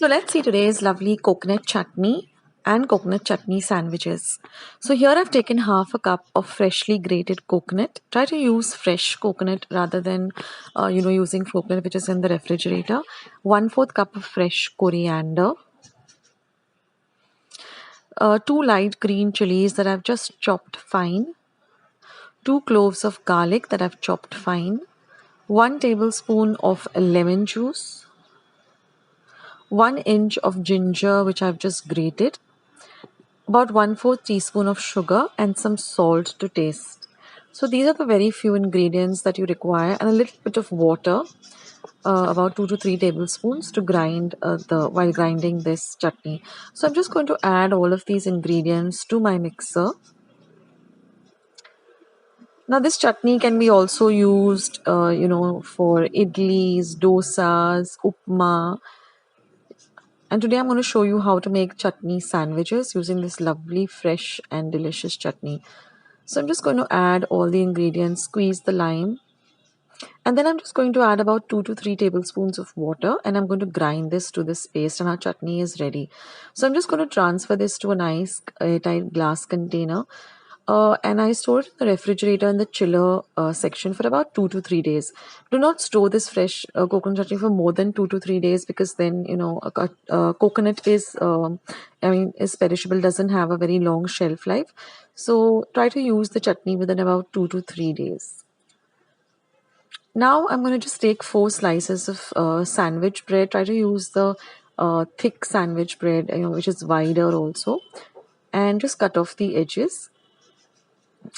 So let's see today's lovely coconut chutney and coconut chutney sandwiches. So here I've taken half a cup of freshly grated coconut. Try to use fresh coconut rather than using coconut which is in the refrigerator. 1/4 cup of fresh coriander. 2 light green chilies that I've just chopped fine. 2 cloves of garlic that I've chopped fine. 1 tablespoon of lemon juice. 1 inch of ginger which I've just grated. About 1/4 teaspoon of sugar and some salt to taste. So these are the very few ingredients that you require, and a little bit of water, about 2 to 3 tablespoons to grind while grinding this chutney. So I'm just going to add all of these ingredients to my mixer. Now this chutney can be also used, for idlis, dosas, upma. And today I'm going to show you how to make chutney sandwiches using this lovely, fresh and delicious chutney. So I'm just going to add all the ingredients, squeeze the lime, and then I'm just going to add about 2 to 3 tablespoons of water, and I'm going to grind this to this paste, and our chutney is ready. So I'm just going to transfer this to a nice airtight glass container. And I store it in the refrigerator in the chiller section for about 2 to 3 days. Do not store this fresh coconut chutney for more than 2 to 3 days, because then coconut is perishable, doesn't have a very long shelf life. So try to use the chutney within about 2 to 3 days. Now I'm going to just take 4 slices of sandwich bread. Try to use the thick sandwich bread, which is wider also, and just cut off the edges.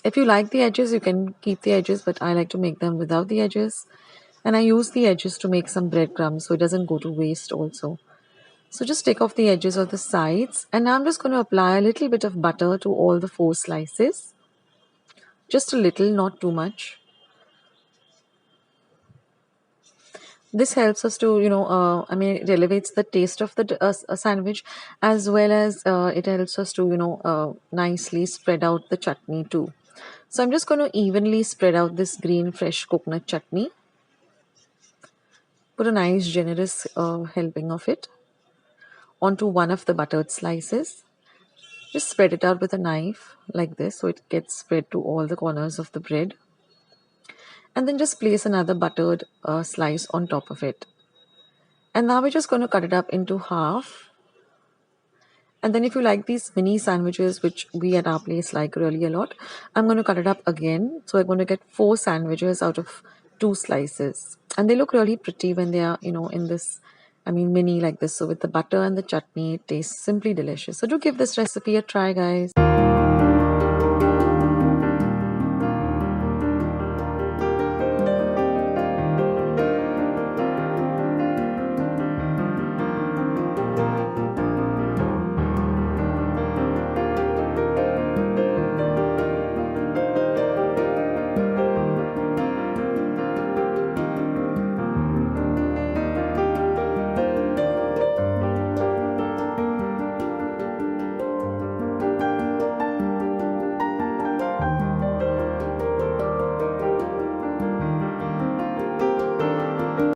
If you like the edges, you can keep the edges, but I like to make them without the edges. And I use the edges to make some breadcrumbs so it doesn't go to waste also. So just take off the edges of the sides, and now I'm just going to apply a little bit of butter to all the 4 slices. Just a little, not too much. This helps us to, it elevates the taste of the sandwich, as well as it helps us to, nicely spread out the chutney too. So I'm just going to evenly spread out this green fresh coconut chutney. Put a nice generous helping of it onto one of the buttered slices. Just spread it out with a knife like this so it gets spread to all the corners of the bread. And then just place another buttered slice on top of it. And now we're just going to cut it up into half. And then if you like these mini sandwiches, which we at our place like really a lot, I'm going to cut it up again. So we're going to get 4 sandwiches out of 2 slices. And they look really pretty when they are, in this, mini like this. So with the butter and the chutney, it tastes simply delicious. So do give this recipe a try, guys.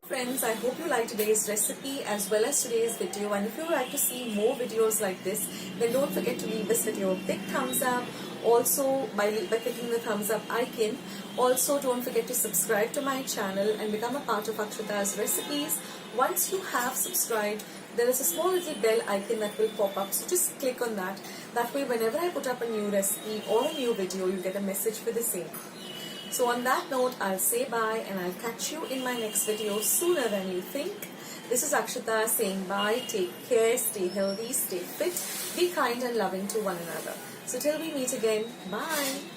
Friends, I hope you liked today's recipe as well as today's video, and if you would like to see more videos like this, then don't forget to leave this video a big thumbs up. Also, by clicking the thumbs up icon. Also, don't forget to subscribe to my channel and become a part of Akshata's recipes. Once you have subscribed, there is a small little bell icon that will pop up, so just click on that. That way, whenever I put up a new recipe or a new video, you get a message for the same. So on that note, I'll say bye, and I'll catch you in my next video sooner than you think. This is Akshata saying bye. Take care, stay healthy, stay fit, be kind and loving to one another. So till we meet again, bye.